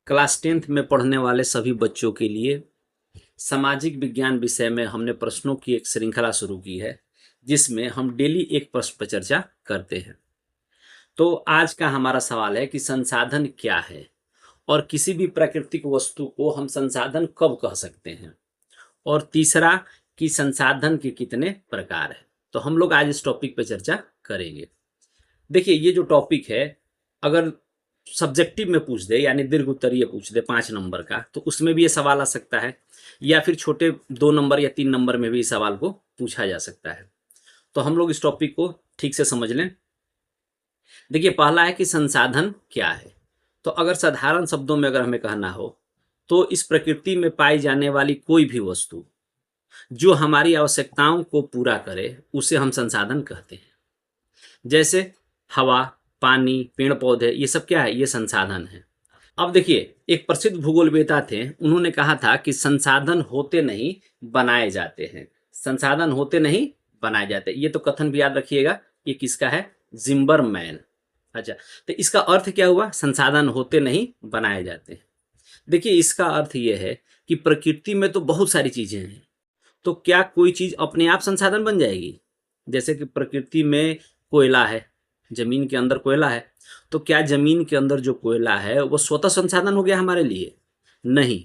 Class 10th में पढ़ने वाले सभी बच्चों के लिए सामाजिक विज्ञान विषय में हमने प्रश्नों की एक श्रृंखला शुरू की है, जिसमें हम डेली एक प्रश्न पर चर्चा करते हैं। तो आज का हमारा सवाल है कि संसाधन क्या है और किसी भी प्राकृतिक वस्तु को हम संसाधन कब कह सकते हैं, और तीसरा कि संसाधन के कितने प्रकार हैं। तो हम लोग आज इस टॉपिक पर चर्चा करेंगे। देखिए, ये जो टॉपिक है, अगर सब्जेक्टिव में पूछ दे यानी दीर्घ उत्तरीय पूछ दे 5 नंबर का, तो उसमें भी ये सवाल आ सकता है, या फिर छोटे 2 नंबर या 3 नंबर में भी इस सवाल को पूछा जा सकता है। तो हम लोग इस टॉपिक को ठीक से समझ लें। देखिए, पहला है कि संसाधन क्या है। तो अगर साधारण शब्दों में अगर हमें कहना हो, तो इस प्रकृति में पाई जाने वाली कोई भी वस्तु जो हमारी आवश्यकताओं को पूरा करे, उसे हम संसाधन कहते हैं। जैसे हवा, पानी, पेड़ पौधे, ये सब क्या है? ये संसाधन है। अब देखिए, एक प्रसिद्ध भूगोलवेता थे, उन्होंने कहा था कि संसाधन होते नहीं बनाए जाते हैं। संसाधन होते नहीं बनाए जाते। ये तो कथन भी याद रखिएगा। ये किसका है? जिम्बरमैन। अच्छा, तो इसका अर्थ क्या हुआ? संसाधन होते नहीं बनाए जाते हैं। देखिए, इसका अर्थ ये है कि प्रकृति में तो बहुत सारी चीजें हैं, तो क्या कोई चीज अपने आप संसाधन बन जाएगी? जैसे कि प्रकृति में कोयला है, जमीन के अंदर कोयला है, तो क्या जमीन के अंदर जो कोयला है वो स्वतः संसाधन हो गया हमारे लिए? नहीं।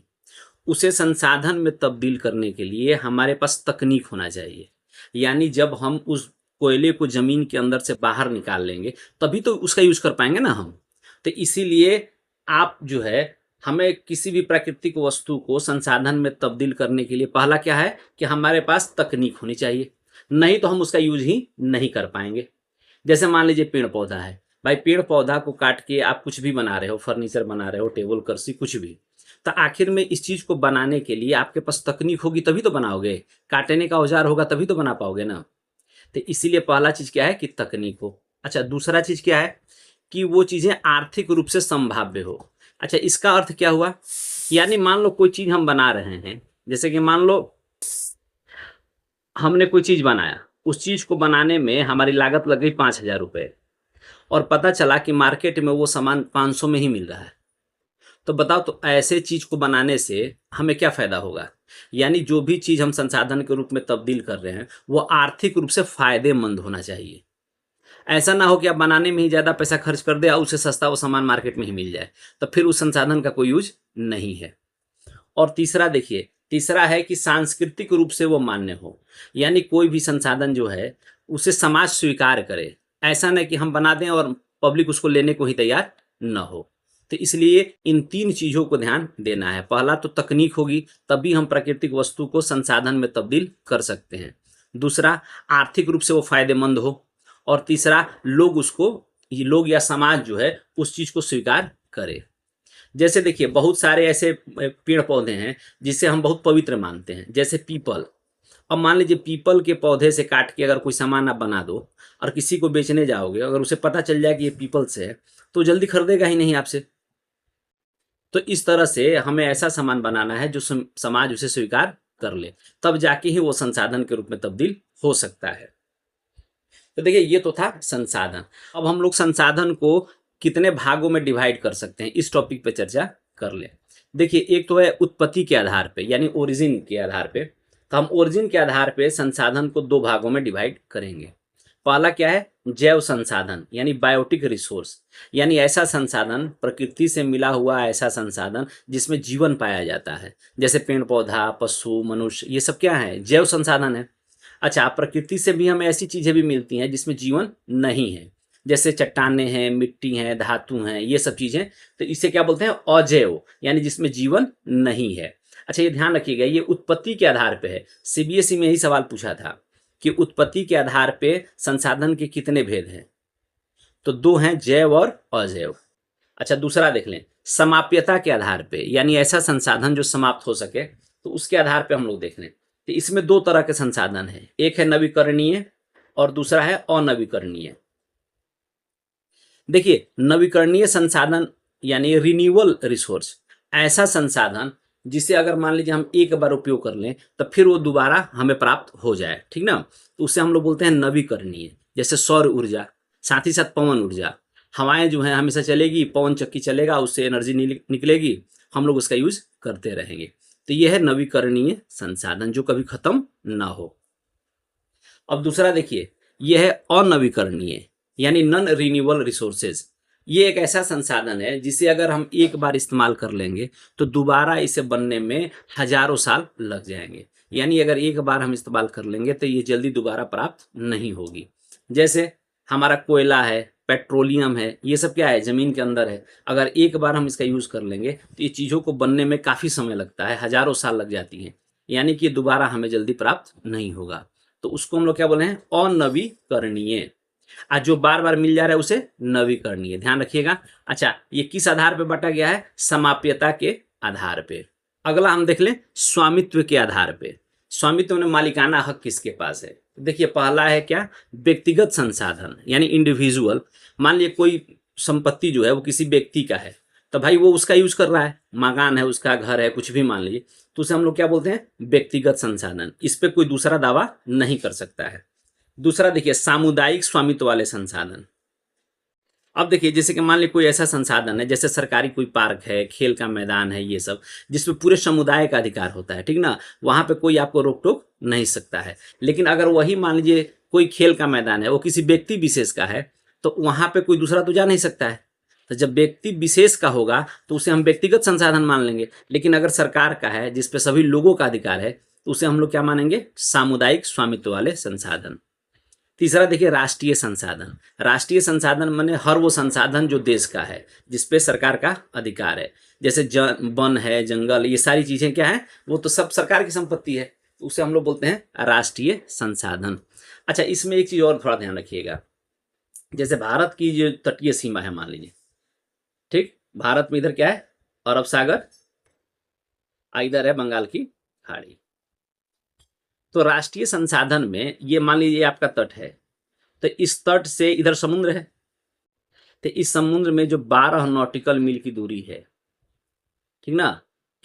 उसे संसाधन में तब्दील करने के लिए हमारे पास तकनीक होना चाहिए। यानी जब हम उस कोयले को जमीन के अंदर से बाहर निकाल लेंगे, तभी तो उसका यूज कर पाएंगे ना हम। तो इसीलिए आप जो है, हमें किसी भी प्राकृतिक वस्तु को संसाधन में तब्दील करने के लिए पहला क्या है कि हमारे पास तकनीक होनी चाहिए, नहीं तो हम उसका यूज ही नहीं कर पाएंगे। जैसे मान लीजिए पेड़ पौधा है, भाई पेड़ पौधा को काट के आप कुछ भी बना रहे हो, फर्नीचर बना रहे हो, टेबल कुर्सी कुछ भी, तो आखिर में इस चीज को बनाने के लिए आपके पास तकनीक होगी तभी तो बनाओगे। काटने का औजार होगा तभी तो बना पाओगे ना। तो इसीलिए पहला चीज क्या है कि तकनीक हो। अच्छा, दूसरा चीज क्या है कि वो चीजें आर्थिक रूप से संभाव्य हो। अच्छा, इसका अर्थ क्या हुआ? यानी मान लो कोई चीज हम बना रहे हैं, जैसे कि मान लो हमने कोई चीज बनाया, उस चीज को बनाने में हमारी लागत लग गई 5,000 रुपये, और पता चला कि मार्केट में वो सामान 500 में ही मिल रहा है। तो बताओ, तो ऐसे चीज को बनाने से हमें क्या फायदा होगा? यानी जो भी चीज हम संसाधन के रूप में तब्दील कर रहे हैं, वो आर्थिक रूप से फायदेमंद होना चाहिए। ऐसा ना हो कि आप बनाने में ही ज्यादा पैसा खर्च कर दे और उससे सस्ता वो सामान मार्केट में ही मिल जाए, तो फिर उस संसाधन का कोई यूज नहीं है। और तीसरा देखिए, तीसरा है कि सांस्कृतिक रूप से वो मान्य हो। यानी कोई भी संसाधन जो है, उसे समाज स्वीकार करे। ऐसा नहीं कि हम बना दें और पब्लिक उसको लेने को ही तैयार न हो। तो इसलिए इन 3 चीजों को ध्यान देना है। पहला तो तकनीक होगी, तभी हम प्राकृतिक वस्तु को संसाधन में तब्दील कर सकते हैं। दूसरा, आर्थिक रूप से वो फायदेमंद हो। और तीसरा, लोग या समाज जो है उस चीज को स्वीकार करे। जैसे देखिए, बहुत सारे ऐसे पेड़ पौधे हैं जिसे हम बहुत पवित्र मानते हैं, जैसे पीपल। अब मान लीजिए पीपल के पौधे से काट के अगर कोई सामान आप बना दो और किसी को बेचने जाओगे, अगर उसे पता चल जाए कि ये पीपल से है, तो जल्दी खरीदेगा ही नहीं आपसे। तो इस तरह से हमें ऐसा सामान बनाना है जो समाज उसे स्वीकार कर ले, तब जाके ही वो संसाधन के रूप में तब्दील हो सकता है। तो देखिए, ये तो था संसाधन। अब हम लोग संसाधन को कितने भागों में डिवाइड कर सकते हैं, इस टॉपिक पे चर्चा कर ले। देखिए, एक तो है उत्पत्ति के आधार पे, यानी ओरिजिन के आधार पे। तो हम ओरिजिन के आधार पे संसाधन को 2 भागों में डिवाइड करेंगे। पहला क्या है? जैव संसाधन, यानी बायोटिक रिसोर्स। यानी ऐसा संसाधन, प्रकृति से मिला हुआ ऐसा संसाधन जिसमें जीवन पाया जाता है। जैसे पेड़ पौधा, पशु, मनुष्य, ये सब क्या है? जैव संसाधन है। अच्छा, प्रकृति से भी हमें ऐसी चीजें भी मिलती हैं जिसमें जीवन नहीं है, जैसे चट्टाने हैं, मिट्टी हैं, धातु हैं, ये सब चीजें। तो इसे क्या बोलते हैं? अजैव, यानी जिसमें जीवन नहीं है। अच्छा, ये ध्यान रखिएगा, ये उत्पत्ति के आधार पे है। सीबीएसई में यही सवाल पूछा था कि उत्पत्ति के आधार पे संसाधन के कितने भेद हैं, तो 2 हैं, जैव और अजैव। अच्छा, दूसरा देख लें, समाप्यता के आधार पे, यानी ऐसा संसाधन जो समाप्त हो सके, तो उसके आधार पे हम लोग देख लें। तो इसमें 2 तरह के संसाधन हैं, एक है नवीकरणीय और दूसरा है अनवीकरणीय। देखिए, नवीकरणीय संसाधन यानी रिन्यूएबल रिसोर्स, ऐसा संसाधन जिसे अगर मान लीजिए हम एक बार उपयोग कर लें तो फिर वो दोबारा हमें प्राप्त हो जाए, ठीक ना, तो उसे हम लोग बोलते हैं नवीकरणीय। जैसे सौर ऊर्जा, साथ ही साथ पवन ऊर्जा, हवाएं जो हैं हमेशा चलेगी, पवन चक्की चलेगा, उससे एनर्जी निकलेगी, हम लोग उसका यूज करते रहेंगे। तो यह है नवीकरणीय संसाधन जो कभी खत्म ना हो। अब दूसरा देखिए, यह है अनवीकरणीय यानी नॉन रिन्यूएबल रिसोर्सेज। ये एक ऐसा संसाधन है जिसे अगर हम एक बार इस्तेमाल कर लेंगे तो दोबारा इसे बनने में हजारों साल लग जाएंगे। यानी अगर एक बार हम इस्तेमाल कर लेंगे तो ये जल्दी दोबारा प्राप्त नहीं होगी। जैसे हमारा कोयला है, पेट्रोलियम है, ये सब क्या है, जमीन के अंदर है। अगर एक बार हम इसका यूज कर लेंगे तो ये चीज़ों को बनने में काफ़ी समय लगता है, हजारों साल लग जाती हैं। यानी कि दोबारा हमें जल्दी प्राप्त नहीं होगा। तो उसको हम लोग क्या बोले हैं, अनवीकरणीय। आज जो बार बार मिल जा रहा है उसे नवीकरणीय, ध्यान रखिएगा। अच्छा, ये किस आधार पे बांटा गया है, समाप्यता के आधार पे। अगला हम देख लें स्वामित्व के आधार पे। स्वामित्व में मालिकाना हक किसके पास है। देखिए पहला है क्या, व्यक्तिगत संसाधन यानी इंडिविजुअल। मान लीजिए कोई संपत्ति जो है वो किसी व्यक्ति का है, तो भाई वो उसका यूज कर रहा है, मकान है उसका, घर है, कुछ भी मान लीजिए, तो उसे हम लोग क्या बोलते हैं, व्यक्तिगत संसाधन। इस पे कोई दूसरा दावा नहीं कर सकता है। दूसरा देखिए सामुदायिक स्वामित्व वाले संसाधन। अब देखिए जैसे कि मान लीजिए कोई ऐसा संसाधन है, जैसे सरकारी कोई पार्क है, खेल का मैदान है, ये सब जिसपे पूरे समुदाय का अधिकार होता है, ठीक ना, वहां पे कोई आपको रोक टोक नहीं सकता है। लेकिन अगर वही मान लीजिए कोई खेल का मैदान है, वो किसी व्यक्ति विशेष का है, तो वहां पे कोई दूसरा तो जा नहीं सकता है। तो जब व्यक्ति विशेष का होगा तो उसे हम व्यक्तिगत संसाधन मान लेंगे। लेकिन अगर सरकार का है, जिसपे सभी लोगों का अधिकार है, तो उसे हम लोग क्या मानेंगे, सामुदायिक स्वामित्व वाले संसाधन। तीसरा देखिए राष्ट्रीय संसाधन। राष्ट्रीय संसाधन माने हर वो संसाधन जो देश का है, जिसपे सरकार का अधिकार है। जैसे वन है, जंगल, ये सारी चीजें क्या है, वो तो सब सरकार की संपत्ति है, तो उसे हम लोग बोलते हैं राष्ट्रीय संसाधन। अच्छा, इसमें एक चीज और थोड़ा ध्यान रखिएगा। जैसे भारत की जो तटीय सीमा है, मान लीजिए, ठीक, भारत में इधर क्या है, अरब सागर, इधर है बंगाल की खाड़ी। तो राष्ट्रीय संसाधन में ये मान लीजिए आपका तट है, तो इस तट से इधर समुद्र है, तो इस समुद्र में जो 12 नॉटिकल मील की दूरी है, ठीक ना,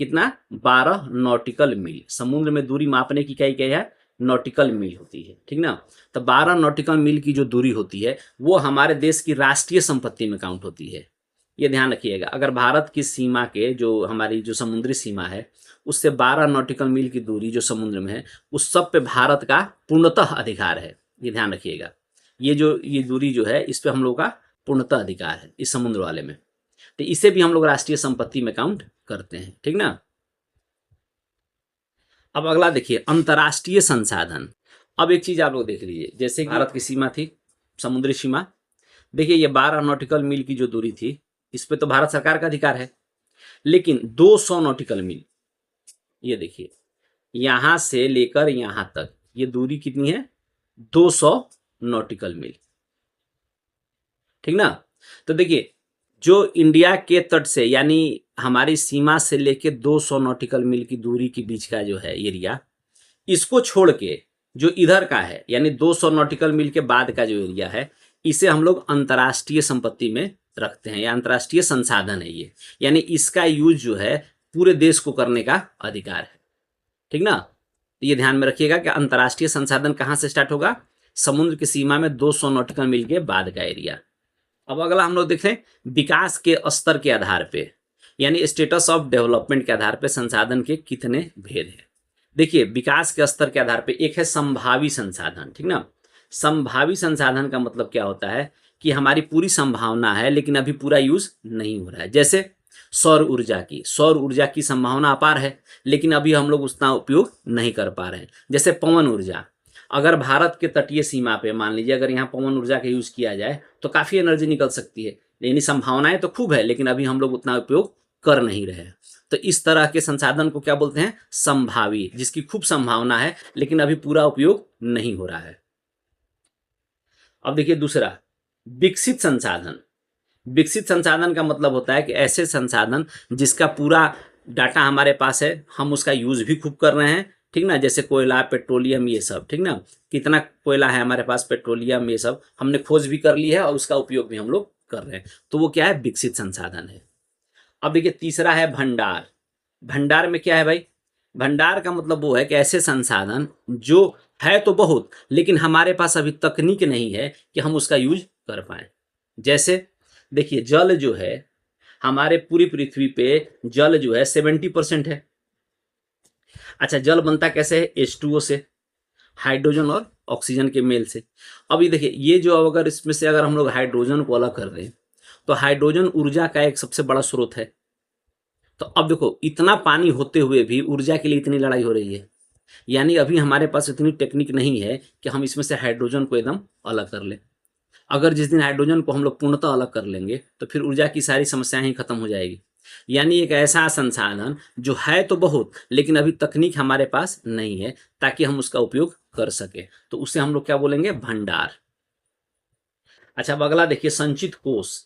कितना, 12 नॉटिकल मील। समुद्र में दूरी मापने की क्या है, नॉटिकल मील होती है, ठीक ना। तो 12 नॉटिकल मील की जो दूरी होती है वो हमारे देश की राष्ट्रीय संपत्ति में काउंट होती है। ये ध्यान रखिएगा। अगर भारत की सीमा के जो हमारी जो समुद्री सीमा है उससे 12 नॉटिकल मील की दूरी जो समुद्र में है, उस सब पे भारत का पूर्णतः अधिकार है। ये ध्यान रखिएगा। ये दूरी जो है इस पे हम लोग का पूर्णतः अधिकार है इस समुद्र वाले में। तो इसे भी हम लोग राष्ट्रीय संपत्ति में काउंट करते हैं, ठीक ना। अब अगला देखिए अंतर्राष्ट्रीय संसाधन। अब एक चीज आप लोग देख लीजिए, जैसे भारत की सीमा थी, समुद्री सीमा, देखिए ये 12 नॉटिकल मील की जो दूरी थी, इस पे तो भारत सरकार का अधिकार है। लेकिन 200 नॉटिकल मील, ये देखिए यहां से लेकर यहां तक ये दूरी कितनी है, 200 नॉटिकल मील, ठीक ना। तो देखिए जो इंडिया के तट से यानी हमारी सीमा से लेके 200 नॉटिकल मील की दूरी के बीच का जो है एरिया, इसको छोड़ के जो इधर का है यानी 200 नॉटिकल मील के बाद का जो एरिया है, इसे हम लोग अंतर्राष्ट्रीय संपत्ति में रखते हैं या अंतर्राष्ट्रीय संसाधन है ये। यानी इसका यूज जो है पूरे देश को करने का अधिकार है, ठीक ना। तो ये ध्यान में रखिएगा कि अंतर्राष्ट्रीय संसाधन कहाँ से स्टार्ट होगा, समुद्र की सीमा में 200 नॉटिकल मील के बाद का एरिया। अब अगला हम लोग देख रहे हैं विकास के स्तर के आधार पे यानी स्टेटस ऑफ डेवलपमेंट के आधार पे संसाधन के कितने भेद हैं। देखिए विकास के स्तर के आधार पे एक है संभावी संसाधन, ठीक ना। संभावी संसाधन का मतलब क्या होता है कि हमारी पूरी संभावना है लेकिन अभी पूरा यूज नहीं हो रहा है। जैसे सौर ऊर्जा की संभावना अपार है लेकिन अभी हम लोग उतना उपयोग नहीं कर पा रहे हैं। जैसे पवन ऊर्जा, अगर भारत के तटीय सीमा पे मान लीजिए अगर यहाँ पवन ऊर्जा का यूज किया जाए तो काफी एनर्जी निकल सकती है, यानी संभावनाएं तो खूब है लेकिन अभी हम लोग उतना उपयोग कर नहीं रहे हैं। तो इस तरह के संसाधन को क्या बोलते हैं, संभावी, जिसकी खूब संभावना है लेकिन अभी पूरा उपयोग नहीं हो रहा है। अब देखिए दूसरा विकसित संसाधन। विकसित संसाधन का मतलब होता है कि ऐसे संसाधन जिसका पूरा डाटा हमारे पास है, हम उसका यूज भी खूब कर रहे हैं, ठीक ना। जैसे कोयला, पेट्रोलियम, ये सब, ठीक ना, कितना कोयला है हमारे पास, पेट्रोलियम, ये सब हमने खोज भी कर ली है और उसका उपयोग भी हम लोग कर रहे हैं, तो वो क्या है, विकसित संसाधन है। अब देखिए तीसरा है भंडार। भंडार में क्या है भाई, भंडार का मतलब वो है कि ऐसे संसाधन जो है तो बहुत लेकिन हमारे पास अभी तकनीक नहीं है कि हम उसका यूज कर पाए। जैसे देखिए जल जो है हमारे पूरी पृथ्वी पे जल जो है 70% है। अच्छा जल बनता कैसे है? H2O से, हाइड्रोजन और ऑक्सीजन के मेल से। अब ये देखिए ये जो अगर इसमें से अगर हम लोग हाइड्रोजन को अलग कर दें तो हाइड्रोजन ऊर्जा का एक सबसे बड़ा स्रोत है। तो अब देखो इतना पानी होते हुए भी ऊर्जा के लिए इतनी लड़ाई हो रही है, यानी अभी हमारे पास इतनी टेक्निक नहीं है कि हम इसमें से हाइड्रोजन को एकदम अलग कर लें। अगर जिस दिन हाइड्रोजन को हम लोग पूर्णतः अलग कर लेंगे तो फिर ऊर्जा की सारी समस्याएं ही खत्म हो जाएगी। यानी एक ऐसा संसाधन जो है तो बहुत, लेकिन अभी तकनीक हमारे पास नहीं है ताकि हम उसका उपयोग कर सके, तो उसे हम लोग क्या बोलेंगे? भंडार। अच्छा अब अगला देखिए संचित कोष।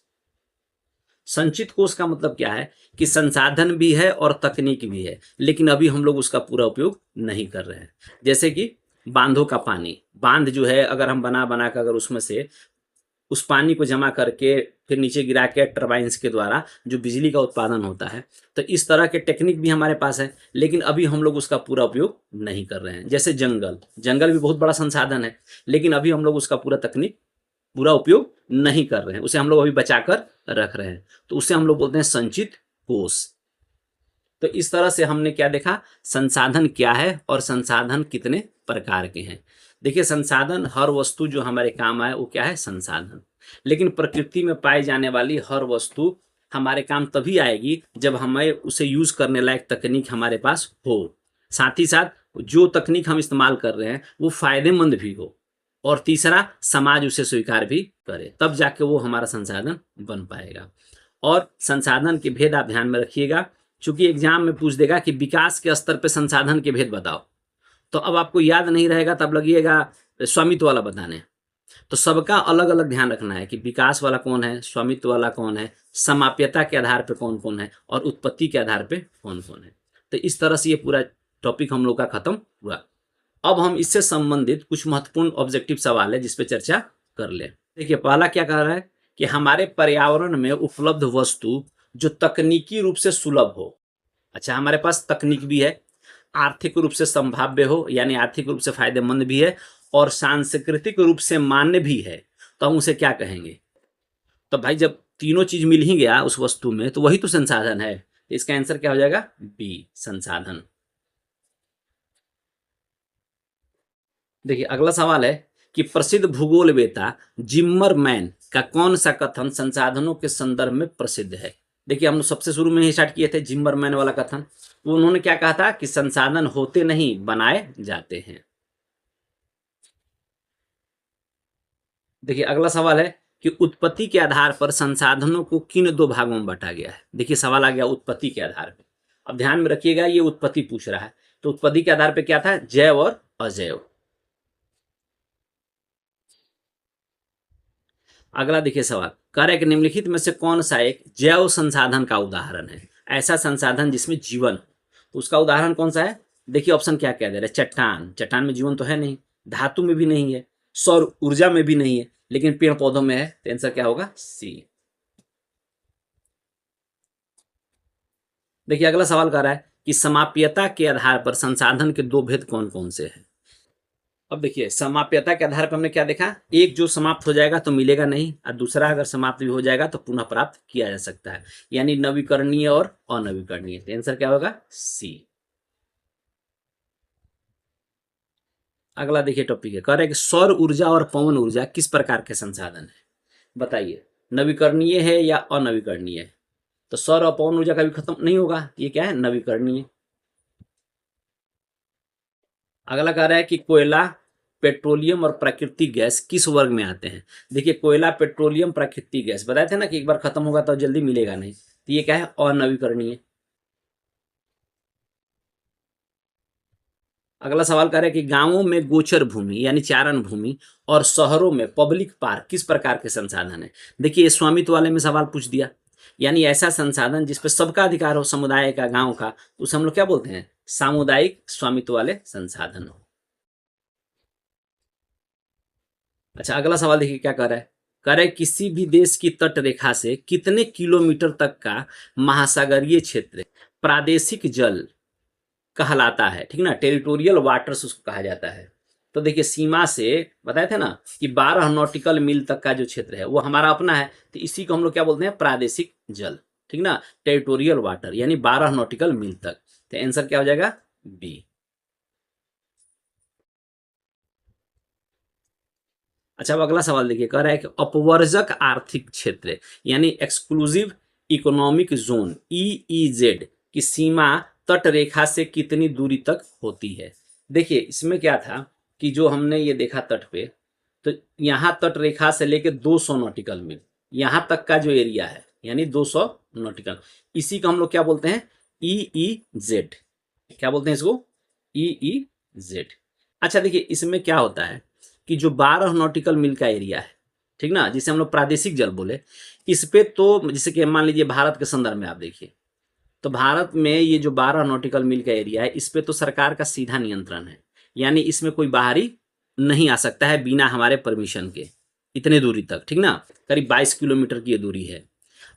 संचित कोष का मतलब क्या है कि संसाधन भी है और तकनीक भी है, लेकिन अभी हम लोग उसका पूरा उपयोग नहीं कर रहे हैं। जैसे कि बांधों का पानी, बांध जो है अगर हम बना बना कर अगर उसमें से उस पानी को जमा करके फिर नीचे गिरा के टरबाइंस के द्वारा जो बिजली का उत्पादन होता है, तो इस तरह के टेक्निक भी हमारे पास है, लेकिन अभी हम लोग उसका पूरा उपयोग नहीं कर रहे हैं। जैसे जंगल, जंगल भी बहुत बड़ा संसाधन है, लेकिन अभी हम लोग उसका पूरा तकनीक पूरा उपयोग नहीं कर रहे हैं, उसे हम लोग अभी बचा कर रख रहे हैं, तो उसे हम लोग बोलते हैं संचित कोष। तो इस तरह से हमने क्या देखा, संसाधन क्या है और संसाधन कितने प्रकार के हैं। देखिए संसाधन हर वस्तु जो हमारे काम आए वो क्या है? संसाधन। लेकिन प्रकृति में पाई जाने वाली हर वस्तु हमारे काम तभी आएगी जब हमें उसे यूज करने लायक तकनीक हमारे पास हो, साथ ही साथ जो तकनीक हम इस्तेमाल कर रहे हैं वो फायदेमंद भी हो, और तीसरा समाज उसे स्वीकार भी करे, तब जाके वो हमारा संसाधन बन पाएगा। और संसाधन के भेद आप ध्यान में रखिएगा, चूंकि एग्जाम में पूछ देगा कि विकास के स्तर पे संसाधन के भेद बताओ, तो अब आपको याद नहीं रहेगा, तब लगिएगा स्वामित्व वाला बताने। तो सबका अलग अलग ध्यान रखना है कि विकास वाला कौन है, स्वामित्व वाला कौन है, समाप्यता के आधार पर कौन कौन है, और उत्पत्ति के आधार पर कौन कौन है। तो इस तरह से ये पूरा टॉपिक हम लोग का खत्म हुआ। अब हम इससे संबंधित कुछ महत्वपूर्ण ऑब्जेक्टिव सवाल है जिस पे चर्चा कर ले। देखिए पहला क्या कह रहा है कि हमारे पर्यावरण में उपलब्ध वस्तु जो तकनीकी रूप से सुलभ हो। अच्छा हमारे पास तकनीक भी है, आर्थिक रूप से संभाव्य हो यानी आर्थिक रूप से फायदेमंद भी है, और सांस्कृतिक रूप से मान्य भी है, तो हम उसे क्या कहेंगे? तो भाई जब तीनों चीज मिल ही गया उस वस्तु में तो वही तो संसाधन है। इसका आंसर क्या हो जाएगा? बी, संसाधन। देखिए अगला सवाल है कि प्रसिद्ध भूगोलवेता जिम्मरमैन का कौन सा कथन संसाधनों के संदर्भ में प्रसिद्ध है? देखिए हम सबसे शुरू में ही स्टार्ट किए थे जिम्मरमैन वाला कथन। तो उन्होंने क्या कहा था कि संसाधन होते नहीं बनाए जाते हैं। देखिए अगला सवाल है कि उत्पत्ति के आधार पर संसाधनों को किन दो भागों में बांटा गया है? देखिए सवाल आ गया उत्पत्ति के आधार पर। अब ध्यान में रखिएगा ये उत्पत्ति पूछ रहा है, तो उत्पत्ति के आधार पर क्या था? जैव और अजैव। अगला देखिए सवाल, कार्य के निम्नलिखित में से कौन सा एक जैव संसाधन का उदाहरण है? ऐसा संसाधन जिसमें जीवन, तो उसका उदाहरण कौन सा है? देखिए ऑप्शन क्या क्या दे रहे हैं। चट्टान, चट्टान में जीवन तो है नहीं, धातु में भी नहीं है, सौर ऊर्जा में भी नहीं है, लेकिन पेड़ पौधों में है, तो आंसर क्या होगा? सी। देखिए अगला सवाल कर रहा है कि समाप्यता के आधार पर संसाधन के दो भेद कौन कौन से हैं? अब देखिए समाप्यता के आधार पर हमने क्या देखा, एक जो समाप्त हो जाएगा तो मिलेगा नहीं, और दूसरा अगर समाप्त भी हो जाएगा तो पुनः प्राप्त किया जा सकता है, यानी नवीकरणीय और अनवीकरणीय। तो आंसर क्या होगा? सी। अगला देखिए टॉपिक है, कह रहे हैं कि सौर ऊर्जा और पवन ऊर्जा किस प्रकार के संसाधन है? बताइए, नवीकरणीय है या अनवीकरणीय है? तो सौर और पवन ऊर्जा कभी खत्म नहीं होगा, ये क्या है? नवीकरणीय। अगला कह रहा है कि कोयला, पेट्रोलियम और प्राकृतिक गैस किस वर्ग में आते हैं? देखिए कोयला, पेट्रोलियम, प्राकृतिक गैस बताए थे ना कि एक बार खत्म होगा तो जल्दी मिलेगा नहीं, तो ये क्या है? अनवीकरणीय। अगला सवाल कर रहे हैं कि गांवों में गोचर भूमि यानी चारण भूमि और शहरों में पब्लिक पार्क किस प्रकार के संसाधन है? देखिए स्वामित्व वाले में सवाल पूछ दिया, यानी ऐसा संसाधन जिसपे सबका अधिकार हो, समुदाय का, गांव का, उसे हम लोग क्या बोलते हैं? सामुदायिक स्वामित्व वाले संसाधन हो। अच्छा अगला सवाल देखिए क्या कर रहा है, कह रहा है किसी भी देश की तट रेखा से कितने किलोमीटर तक का महासागरीय क्षेत्र प्रादेशिक जल कहलाता है? ठीक ना, टेरिटोरियल वाटर्स उसको कहा जाता है। तो देखिए सीमा से बताए थे ना कि 12 नॉटिकल मील तक का जो क्षेत्र है वो हमारा अपना है, तो इसी को हम लोग क्या बोलते हैं, प्रादेशिक जल, ठीक ना, टेरिटोरियल वाटर, यानी 12 नॉटिकल मील तक। तो आंसर क्या हो जाएगा, बी। अच्छा, अब अगला सवाल देखिए, कह रहा है कि अपवर्जक आर्थिक क्षेत्र यानी एक्सक्लूसिव इकोनॉमिक जोन ईईजेड की सीमा तट रेखा से कितनी दूरी तक होती है। देखिए इसमें क्या था कि जो हमने ये देखा तट पे, तो यहाँ तट रेखा से लेके 200 नॉटिकल मील यहाँ तक का जो एरिया है, यानी 200 नॉटिकल, इसी को हम लोग क्या बोलते हैं, ईईजेड। क्या बोलते हैं इसको, ईईजेड। अच्छा देखिए इसमें क्या होता है कि जो 12 नॉटिकल मील का एरिया है, ठीक ना, जिसे हम लोग प्रादेशिक जल बोले, इस पे तो जैसे कि मान लीजिए भारत के संदर्भ में आप देखिए, तो भारत में ये जो 12 नॉटिकल मील का एरिया है, इस पे तो सरकार का सीधा नियंत्रण है, यानी इसमें कोई बाहरी नहीं आ सकता है बिना हमारे परमिशन के, इतने दूरी तक, ठीक ना, करीब 22 किलोमीटर की ये दूरी है।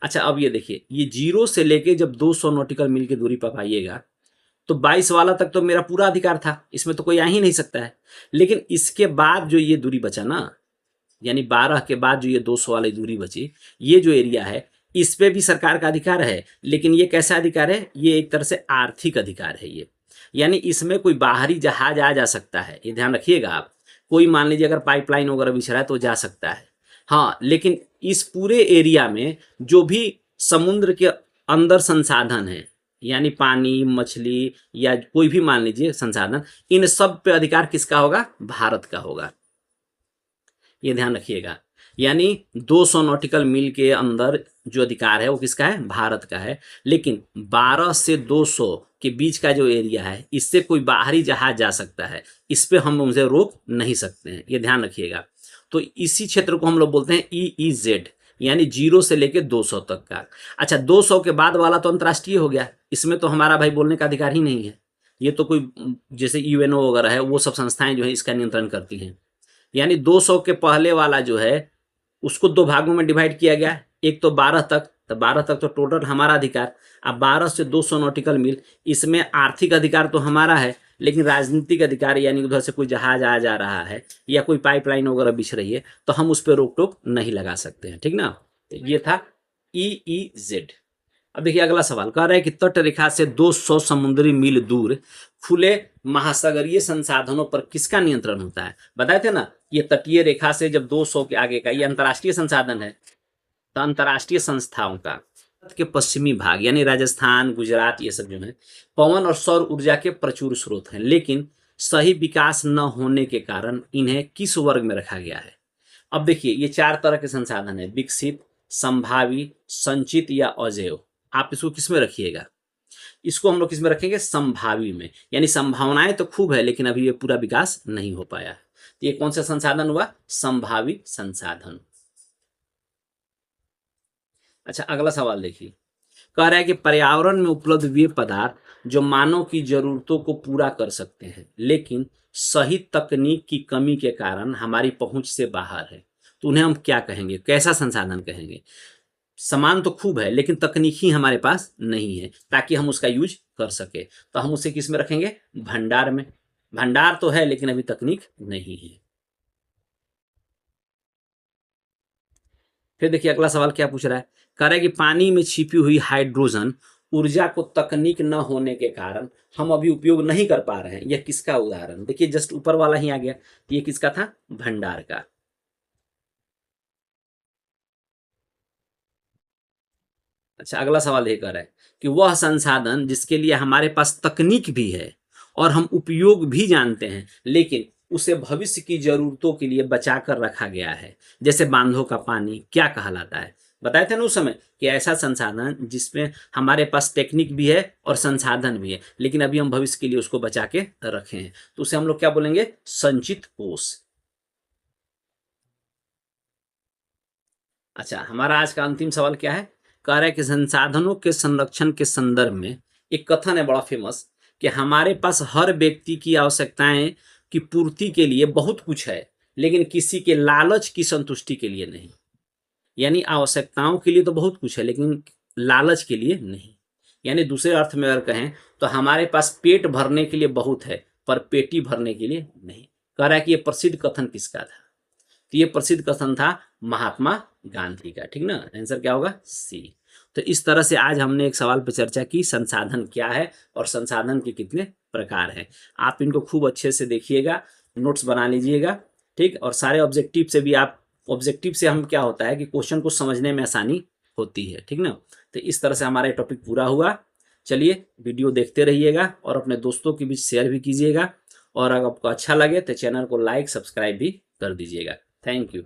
अच्छा अब ये देखिए, ये जीरो से लेके जब 200 नॉटिकल मील की दूरी पर आइएगा, तो 22 वाला तक तो मेरा पूरा अधिकार था, इसमें तो कोई आ ही नहीं सकता है। लेकिन इसके बाद जो ये दूरी बचा ना, यानी 12 के बाद जो ये 200 वाली दूरी बची, ये जो एरिया है, इस पे भी सरकार का अधिकार है, लेकिन ये कैसा अधिकार है, ये एक तरह से आर्थिक अधिकार है ये, यानी इसमें कोई बाहरी जहाज आ जा सकता है, ये ध्यान रखिएगा आप। कोई मान लीजिए अगर पाइपलाइन वगैरह बिछ रहा है तो जा सकता है, हाँ, लेकिन इस पूरे एरिया में जो भी समुद्र के अंदर संसाधन है, यानी पानी, मछली या कोई भी मान लीजिए संसाधन, इन सब पे अधिकार किसका होगा, भारत का होगा, ये ध्यान रखिएगा। यानी 200 नॉटिकल मील के अंदर जो अधिकार है वो किसका है, भारत का है, लेकिन 12 से 200 के बीच का जो एरिया है, इससे कोई बाहरी जहाज जा सकता है, इस पे हम उनसे रोक नहीं सकते हैं, ये ध्यान रखिएगा। तो इसी क्षेत्र को हम लोग बोलते हैं ईईजेड, यानी 0 से लेके 200 तक का। अच्छा 200 के बाद वाला तो अंतर्राष्ट्रीय हो गया, इसमें तो हमारा भाई बोलने का अधिकार ही नहीं है, ये तो कोई जैसे यूएनओ वगैरह है, वो सब संस्थाएं जो है इसका नियंत्रण करती हैं। यानी 200 के पहले वाला जो है उसको दो भागों में डिवाइड किया गया, एक तो 12 तक, तो 12 तक तो टोटल हमारा अधिकार। अब 12 से 200 नॉटिकल मील, इसमें आर्थिक अधिकार तो हमारा है, लेकिन राजनीतिक अधिकार यानी उधर से कोई जहाज आ जा रहा है या कोई पाइपलाइन वगैरह बिछ रही है, तो हम उस पर रोक टोक नहीं लगा सकते हैं, ठीक ना। तो ये था ईईजेड। अब देखिए अगला सवाल कह रहा है कि तट रेखा से 200 समुद्री मील दूर खुले महासागरीय संसाधनों पर किसका नियंत्रण होता है। बताए थे ना, ये तटीय रेखा से जब 200 के आगे का ये अंतर्राष्ट्रीय संसाधन है, तो अंतर्राष्ट्रीय संस्थाओं का भारत के पश्चिमी भाग यानी राजस्थान, गुजरात, ये सब जो है पवन और सौर ऊर्जा के प्रचुर स्रोत हैं, लेकिन सही विकास न होने के कारण इन्हें किस वर्ग में रखा गया है। अब देखिए ये 4 तरह के संसाधन है, विकसित, संभावी, संचित या अजैव। आप इसको किस में रखिएगा, इसको हम लोग किस में रखेंगे, संभावी में, यानी संभावनाएं तो खूब है लेकिन अभी ये पूरा विकास नहीं हो पाया है। तो ये कौन सा संसाधन हुआ, संभावी संसाधन। अच्छा अगला सवाल देखिए, कह रहा है कि पर्यावरण में उपलब्ध वे पदार्थ जो मानव की जरूरतों को पूरा कर सकते हैं लेकिन सही तकनीक की कमी के कारण हमारी पहुंच से बाहर है, तो उन्हें हम क्या कहेंगे, कैसा संसाधन कहेंगे। सामान तो खूब है लेकिन तकनीक ही हमारे पास नहीं है ताकि हम उसका यूज कर सके, तो हम उसे किस में रखेंगे, भंडार में। भंडार तो है लेकिन अभी तकनीक नहीं है। फिर देखिए अगला सवाल क्या पूछ रहा है, कह रहा है कि पानी में छिपी हुई हाइड्रोजन ऊर्जा को तकनीक न होने के कारण हम अभी उपयोग नहीं कर पा रहे हैं, यह किसका उदाहरण। देखिए जस्ट ऊपर वाला ही आ गया, ये किसका था, भंडार का। अच्छा अगला सवाल ये कर रहा है कि वह संसाधन जिसके लिए हमारे पास तकनीक भी है और हम उपयोग भी जानते हैं लेकिन उसे भविष्य की जरूरतों के लिए बचा कर रखा गया है, जैसे बांधों का पानी, क्या कहलाता है। बताए थे ना उस समय कि ऐसा संसाधन जिसमें हमारे पास टेक्निक भी है और संसाधन भी है लेकिन अभी हम भविष्य के लिए उसको बचा के रखे हैं, तो उसे हम लोग क्या बोलेंगे, संचित कोष। अच्छा हमारा आज का अंतिम सवाल क्या है, कह रहा है कि संसाधनों के संरक्षण के संदर्भ में एक कथन है बड़ा फेमस कि हमारे पास हर व्यक्ति की आवश्यकताएं की पूर्ति के लिए बहुत कुछ है लेकिन किसी के लालच की संतुष्टि के लिए नहीं। यानी आवश्यकताओं के लिए तो बहुत कुछ है लेकिन लालच के लिए नहीं। यानी दूसरे अर्थ में अगर कहें तो हमारे पास पेट भरने के लिए बहुत है पर पेटी भरने के लिए नहीं। कह रहा है कि ये प्रसिद्ध कथन किसका था, तो ये प्रसिद्ध कथन था महात्मा गांधी का, ठीक ना। आंसर क्या होगा, सी। तो इस तरह से आज हमने एक सवाल पर चर्चा की, संसाधन क्या है और संसाधन के कितने प्रकार हैं। आप इनको खूब अच्छे से देखिएगा, नोट्स बना लीजिएगा, ठीक। और सारे ऑब्जेक्टिव से भी आप, ऑब्जेक्टिव से हम क्या होता है कि क्वेश्चन को समझने में आसानी होती है, ठीक ना। तो इस तरह से हमारा ये टॉपिक पूरा हुआ। चलिए वीडियो देखते रहिएगा और अपने दोस्तों के बीच शेयर भी कीजिएगा, और अगर आपको अच्छा लगे तो चैनल को लाइक सब्सक्राइब भी कर दीजिएगा। Thank you.